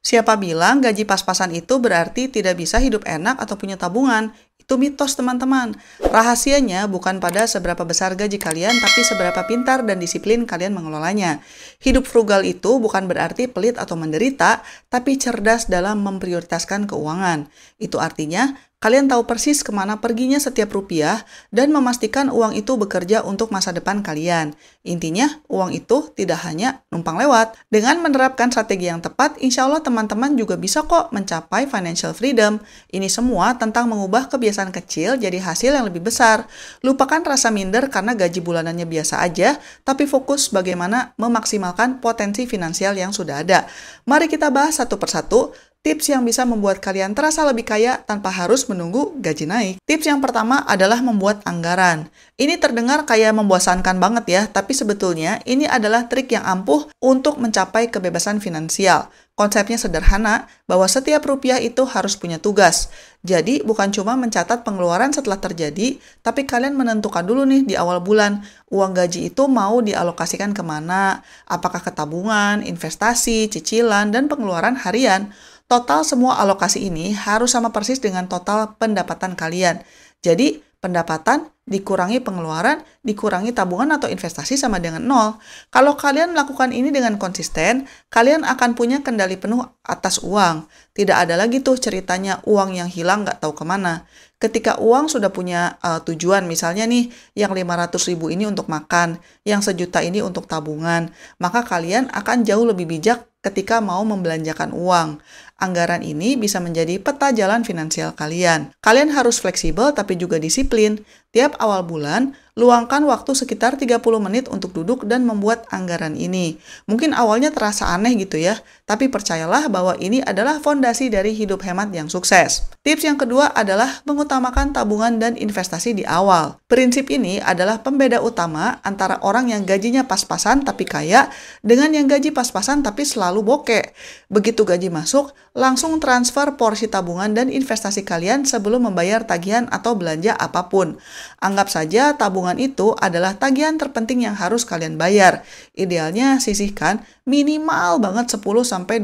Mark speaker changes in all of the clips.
Speaker 1: Siapa bilang gaji pas-pasan itu berarti tidak bisa hidup enak atau punya tabungan? Itu mitos, teman-teman. Rahasianya bukan pada seberapa besar gaji kalian, tapi seberapa pintar dan disiplin kalian mengelolanya. Hidup frugal itu bukan berarti pelit atau menderita, tapi cerdas dalam memprioritaskan keuangan. Itu artinya, kalian tahu persis kemana perginya setiap rupiah dan memastikan uang itu bekerja untuk masa depan kalian. Intinya, uang itu tidak hanya numpang lewat. Dengan menerapkan strategi yang tepat, insya Allah teman-teman juga bisa kok mencapai financial freedom. Ini semua tentang mengubah kebiasaan kecil jadi hasil yang lebih besar. Lupakan rasa minder karena gaji bulanannya biasa aja, tapi fokus bagaimana memaksimalkan potensi finansial yang sudah ada. Mari kita bahas satu persatu tips yang bisa membuat kalian terasa lebih kaya tanpa harus menunggu gaji naik. Tips yang pertama adalah membuat anggaran. Ini terdengar kayak membosankan banget ya, tapi sebetulnya ini adalah trik yang ampuh untuk mencapai kebebasan finansial. Konsepnya sederhana, bahwa setiap rupiah itu harus punya tugas. Jadi, bukan cuma mencatat pengeluaran setelah terjadi, tapi kalian menentukan dulu nih di awal bulan, uang gaji itu mau dialokasikan kemana, apakah ke tabungan, investasi, cicilan, dan pengeluaran harian. Total semua alokasi ini harus sama persis dengan total pendapatan kalian. Jadi, pendapatan dikurangi pengeluaran, dikurangi tabungan atau investasi sama dengan 0. Kalau kalian melakukan ini dengan konsisten, kalian akan punya kendali penuh atas uang. Tidak ada lagi tuh ceritanya uang yang hilang nggak tahu kemana. Ketika uang sudah punya tujuan, misalnya nih, yang 500.000 ini untuk makan, yang 1 juta ini untuk tabungan, maka kalian akan jauh lebih bijak ketika mau membelanjakan uang. Anggaran ini bisa menjadi peta jalan finansial kalian. Kalian harus fleksibel tapi juga disiplin. Tiap awal bulan, luangkan waktu sekitar 30 menit untuk duduk dan membuat anggaran ini. Mungkin awalnya terasa aneh gitu ya, tapi percayalah bahwa ini adalah fondasi dari hidup hemat yang sukses. Tips yang kedua adalah mengutamakan tabungan dan investasi di awal. Prinsip ini adalah pembeda utama antara orang yang gajinya pas-pasan tapi kaya dengan yang gaji pas-pasan tapi selalu bokeh. Begitu gaji masuk, langsung transfer porsi tabungan dan investasi kalian sebelum membayar tagihan atau belanja apapun. Anggap saja tabungan itu adalah tagihan terpenting yang harus kalian bayar. Idealnya sisihkan minimal banget 10-20%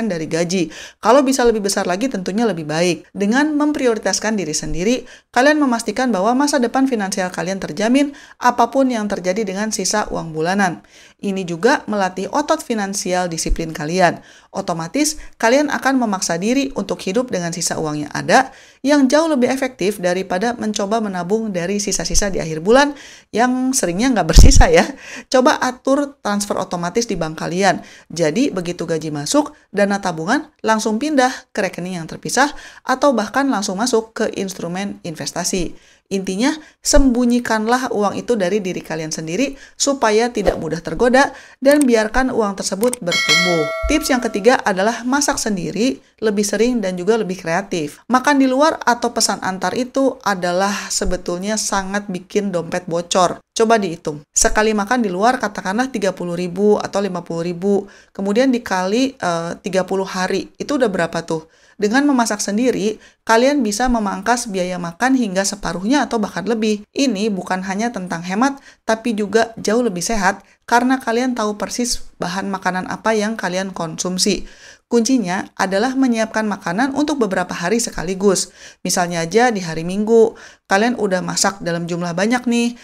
Speaker 1: dari gaji. Kalau bisa lebih besar lagi tentunya lebih baik. Dengan memprioritaskan diri sendiri, kalian memastikan bahwa masa depan finansial kalian terjamin apapun yang terjadi dengan sisa uang bulanan. Ini juga melatih otot finansial disiplin kalian. Otomatis, kalian akan memaksa diri untuk hidup dengan sisa uang yang ada, yang jauh lebih efektif daripada mencoba menabung dari sisa-sisa di akhir bulan yang seringnya nggak bersisa ya. Coba atur transfer otomatis di bank kalian. Jadi, begitu gaji masuk, dana tabungan langsung pindah ke rekening yang terpisah atau bahkan langsung masuk ke instrumen investasi. Intinya, sembunyikanlah uang itu dari diri kalian sendiri supaya tidak mudah tergoda dan biarkan uang tersebut bertumbuh. Tips yang ketiga adalah masak sendiri, lebih sering dan juga lebih kreatif. Makan di luar atau pesan antar itu adalah sebetulnya sangat bikin dompet bocor. Coba dihitung. Sekali makan di luar katakanlah 30.000 atau 50.000, kemudian dikali 30 hari. Itu udah berapa tuh? Dengan memasak sendiri, kalian bisa memangkas biaya makan hingga separuhnya atau bahkan lebih. Ini bukan hanya tentang hemat, tapi juga jauh lebih sehat karena kalian tahu persis bahan makanan apa yang kalian konsumsi. Kuncinya adalah menyiapkan makanan untuk beberapa hari sekaligus. Misalnya aja di hari Minggu, kalian udah masak dalam jumlah banyak nih,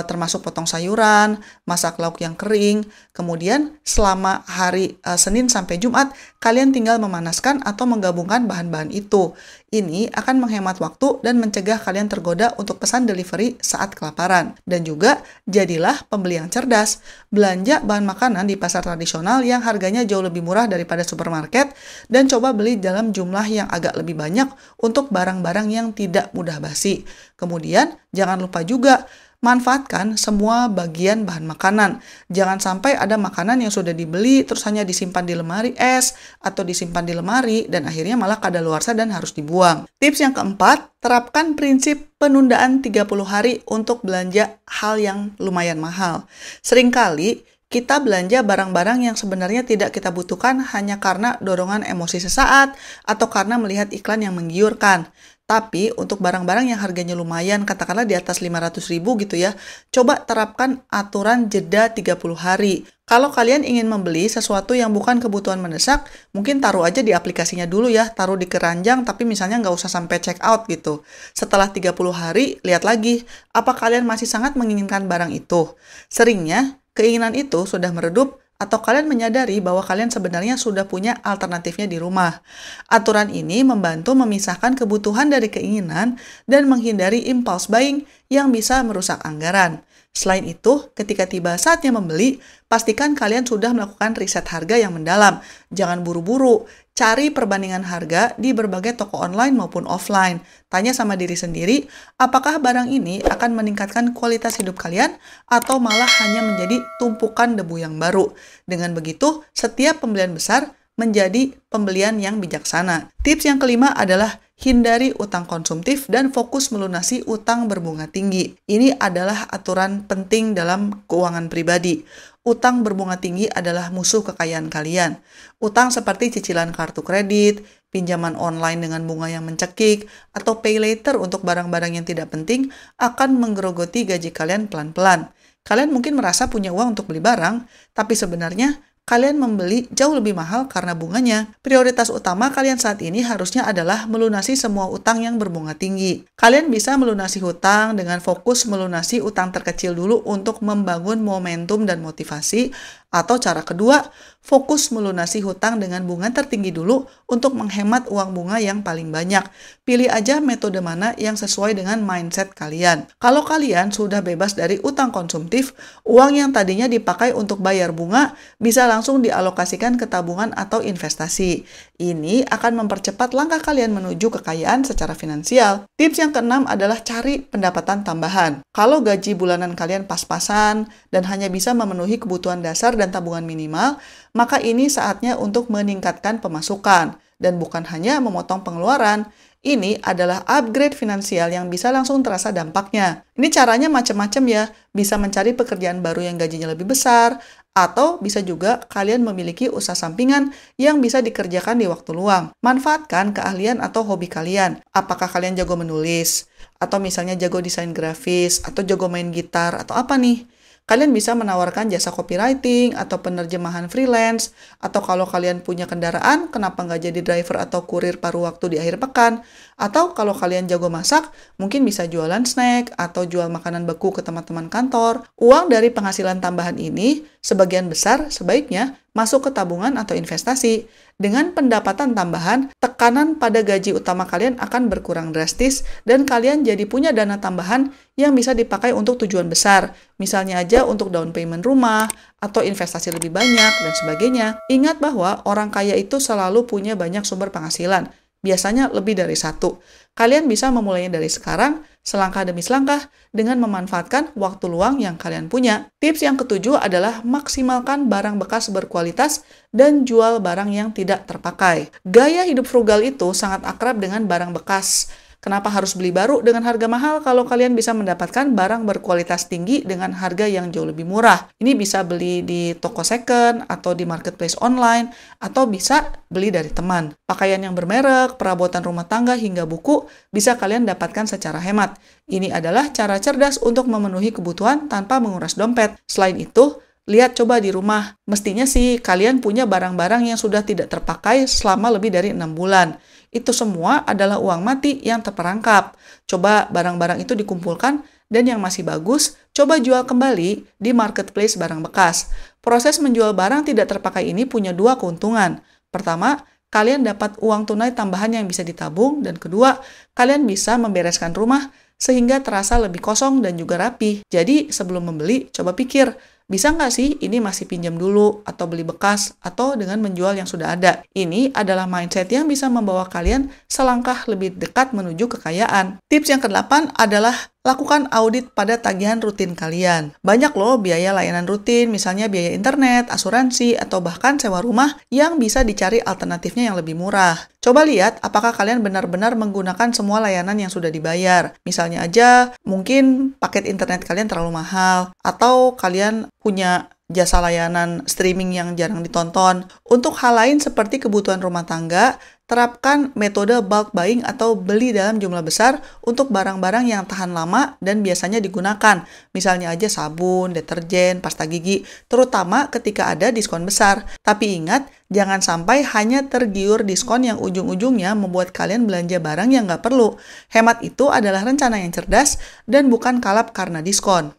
Speaker 1: termasuk potong sayuran, masak lauk yang kering. Kemudian selama hari Senin sampai Jumat, kalian tinggal memanaskan atau menggabungkan bahan-bahan itu. Ini akan menghemat waktu dan mencegah kalian tergoda untuk pesan delivery saat kelaparan. Dan juga jadilah pembeli yang cerdas. Belanja bahan makanan di pasar tradisional yang harganya jauh lebih murah daripada supermarket dan coba beli dalam jumlah yang agak lebih banyak untuk barang-barang yang tidak mudah basi. Kemudian jangan lupa juga manfaatkan semua bagian bahan makanan. Jangan sampai ada makanan yang sudah dibeli terus hanya disimpan di lemari es atau disimpan di lemari dan akhirnya malah kadaluarsa dan harus dibuang. Tips yang keempat, terapkan prinsip penundaan 30 hari untuk belanja hal yang lumayan mahal. Seringkali kita belanja barang-barang yang sebenarnya tidak kita butuhkan hanya karena dorongan emosi sesaat atau karena melihat iklan yang menggiurkan. Tapi untuk barang-barang yang harganya lumayan, katakanlah di atas 500.000 gitu ya, coba terapkan aturan jeda 30 hari. Kalau kalian ingin membeli sesuatu yang bukan kebutuhan mendesak, mungkin taruh aja di aplikasinya dulu ya, taruh di keranjang, tapi misalnya nggak usah sampai check out gitu. Setelah 30 hari, lihat lagi, apa kalian masih sangat menginginkan barang itu. Seringnya, keinginan itu sudah meredup, atau kalian menyadari bahwa kalian sebenarnya sudah punya alternatifnya di rumah. Aturan ini membantu memisahkan kebutuhan dari keinginan dan menghindari impulse buying yang bisa merusak anggaran. Selain itu, ketika tiba saatnya membeli, pastikan kalian sudah melakukan riset harga yang mendalam. Jangan buru-buru, cari perbandingan harga di berbagai toko online maupun offline. Tanya sama diri sendiri, apakah barang ini akan meningkatkan kualitas hidup kalian atau malah hanya menjadi tumpukan debu yang baru. Dengan begitu, setiap pembelian besar menjadi pembelian yang bijaksana. Tips yang kelima adalah hindari utang konsumtif dan fokus melunasi utang berbunga tinggi. Ini adalah aturan penting dalam keuangan pribadi. Utang berbunga tinggi adalah musuh kekayaan kalian. Utang seperti cicilan kartu kredit, pinjaman online dengan bunga yang mencekik, atau pay later untuk barang-barang yang tidak penting akan menggerogoti gaji kalian pelan-pelan. Kalian mungkin merasa punya uang untuk beli barang, tapi sebenarnya kalian membeli jauh lebih mahal karena bunganya. Prioritas utama kalian saat ini harusnya adalah melunasi semua utang yang berbunga tinggi. Kalian bisa melunasi hutang dengan fokus melunasi utang terkecil dulu untuk membangun momentum dan motivasi. Atau cara kedua, fokus melunasi hutang dengan bunga tertinggi dulu untuk menghemat uang bunga yang paling banyak. Pilih aja metode mana yang sesuai dengan mindset kalian. Kalau kalian sudah bebas dari utang konsumtif, uang yang tadinya dipakai untuk bayar bunga bisa langsung dialokasikan ke tabungan atau investasi. Ini akan mempercepat langkah kalian menuju kekayaan secara finansial. Tips yang keenam adalah cari pendapatan tambahan. Kalau gaji bulanan kalian pas-pasan dan hanya bisa memenuhi kebutuhan dasar dan tabungan minimal, maka ini saatnya untuk meningkatkan pemasukan dan bukan hanya memotong pengeluaran. Ini adalah upgrade finansial yang bisa langsung terasa dampaknya. Ini caranya macam-macam ya, bisa mencari pekerjaan baru yang gajinya lebih besar, atau bisa juga kalian memiliki usaha sampingan yang bisa dikerjakan di waktu luang. Manfaatkan keahlian atau hobi kalian. Apakah kalian jago menulis? Atau misalnya jago desain grafis? Atau jago main gitar? Atau apa nih? Kalian bisa menawarkan jasa copywriting atau penerjemahan freelance, atau kalau kalian punya kendaraan, kenapa nggak jadi driver atau kurir paruh waktu di akhir pekan? Atau kalau kalian jago masak, mungkin bisa jualan snack atau jual makanan beku ke teman-teman kantor. Uang dari penghasilan tambahan ini, sebagian besar sebaiknya masuk ke tabungan atau investasi. Dengan pendapatan tambahan, tekanan pada gaji utama kalian akan berkurang drastis dan kalian jadi punya dana tambahan yang bisa dipakai untuk tujuan besar. Misalnya aja untuk down payment rumah atau investasi lebih banyak dan sebagainya. Ingat bahwa orang kaya itu selalu punya banyak sumber penghasilan. Biasanya lebih dari satu. Kalian bisa memulainya dari sekarang, selangkah demi selangkah, dengan memanfaatkan waktu luang yang kalian punya. Tips yang ketujuh adalah maksimalkan barang bekas berkualitas dan jual barang yang tidak terpakai. Gaya hidup frugal itu sangat akrab dengan barang bekas. Kenapa harus beli baru dengan harga mahal kalau kalian bisa mendapatkan barang berkualitas tinggi dengan harga yang jauh lebih murah? Ini bisa beli di toko second atau di marketplace online, atau bisa beli dari teman. Pakaian yang bermerek, perabotan rumah tangga, hingga buku bisa kalian dapatkan secara hemat. Ini adalah cara cerdas untuk memenuhi kebutuhan tanpa menguras dompet. Selain itu, lihat coba di rumah. Mestinya sih kalian punya barang-barang yang sudah tidak terpakai selama lebih dari 6 bulan. Itu semua adalah uang mati yang terperangkap. Coba barang-barang itu dikumpulkan dan yang masih bagus, coba jual kembali di marketplace barang bekas. Proses menjual barang tidak terpakai ini punya dua keuntungan. Pertama, kalian dapat uang tunai tambahan yang bisa ditabung, dan kedua, kalian bisa membereskan rumah sehingga terasa lebih kosong dan juga rapi. Jadi sebelum membeli, coba pikir, bisa nggak sih ini masih pinjam dulu, atau beli bekas, atau dengan menjual yang sudah ada? Ini adalah mindset yang bisa membawa kalian selangkah lebih dekat menuju kekayaan. Tips yang ke-8 adalah lakukan audit pada tagihan rutin kalian. Banyak loh biaya layanan rutin, misalnya biaya internet, asuransi, atau bahkan sewa rumah yang bisa dicari alternatifnya yang lebih murah. Coba lihat apakah kalian benar-benar menggunakan semua layanan yang sudah dibayar. Misalnya aja, mungkin paket internet kalian terlalu mahal, atau kalian punya jasa layanan streaming yang jarang ditonton. Untuk hal lain seperti kebutuhan rumah tangga, terapkan metode bulk buying atau beli dalam jumlah besar untuk barang-barang yang tahan lama dan biasanya digunakan. Misalnya aja sabun, deterjen, pasta gigi, terutama ketika ada diskon besar. Tapi ingat, jangan sampai hanya tergiur diskon yang ujung-ujungnya membuat kalian belanja barang yang nggak perlu. Hemat itu adalah rencana yang cerdas dan bukan kalap karena diskon.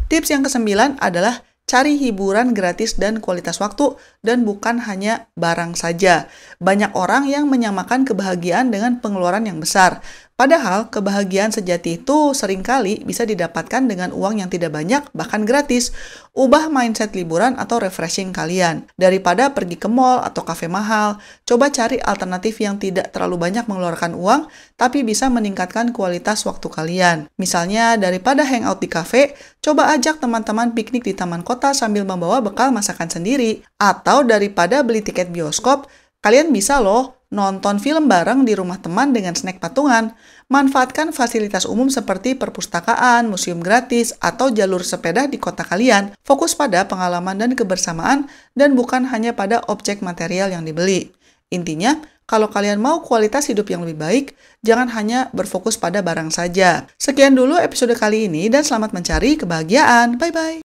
Speaker 1: Tips yang ke-9 adalah cari hiburan gratis dan kualitas waktu, dan bukan hanya barang saja. Banyak orang yang menyamakan kebahagiaan dengan pengeluaran yang besar. Padahal, kebahagiaan sejati itu seringkali bisa didapatkan dengan uang yang tidak banyak, bahkan gratis. Ubah mindset liburan atau refreshing kalian. Daripada pergi ke mall atau kafe mahal, coba cari alternatif yang tidak terlalu banyak mengeluarkan uang, tapi bisa meningkatkan kualitas waktu kalian. Misalnya, daripada hangout di kafe, coba ajak teman-teman piknik di taman kota sambil membawa bekal masakan sendiri. Atau daripada beli tiket bioskop, kalian bisa loh nonton film bareng di rumah teman dengan snack patungan. Manfaatkan fasilitas umum seperti perpustakaan, museum gratis, atau jalur sepeda di kota kalian. Fokus pada pengalaman dan kebersamaan dan bukan hanya pada objek material yang dibeli. Intinya, kalau kalian mau kualitas hidup yang lebih baik, jangan hanya berfokus pada barang saja. Sekian dulu episode kali ini dan selamat mencari kebahagiaan. Bye-bye.